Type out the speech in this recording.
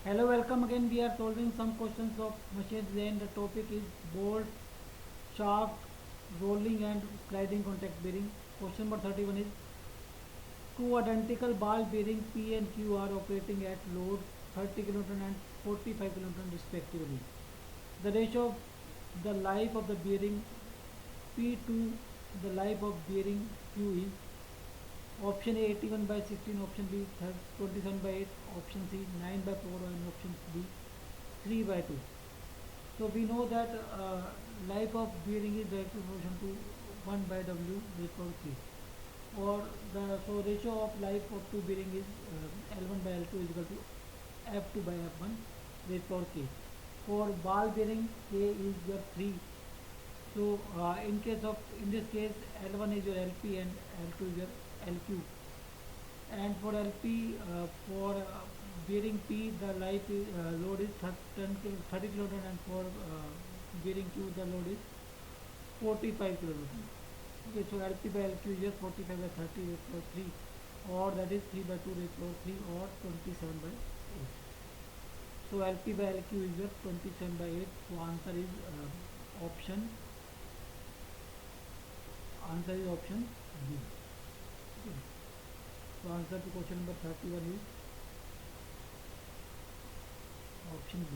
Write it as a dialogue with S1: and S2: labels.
S1: Hello, welcome again. We are solving some questions of machines and the topic is bolt, shaft, rolling and sliding contact bearing. Question number 31 is two identical ball bearing P and Q are operating at load 30 kN and 45 kN respectively. The ratio of the life of the bearing P to the life of bearing Q is option A 81 by 16, option B 27 by 8, option C 9 by 4 and option D 3 by 2. So we know that life of bearing is directly proportional to 1 by W raised power 3. Or the ratio of life of two bearing is L1 by L2 is equal to F2 by F1 raised power K. For ball bearing K is your 3. So in this case L1 is your LP and L2 is your LQ. And for LP for bearing P the load is 30 kN and for bearing Q the load is 45 kN. Okay, so LP by LQ is just 45 by 30 raised to 3, or that is 3 by 2 raised to 3, or 27 by 8. So LP by LQ is just 27 by 8. So answer is option B. Okay. So answer to question number 31 is option B.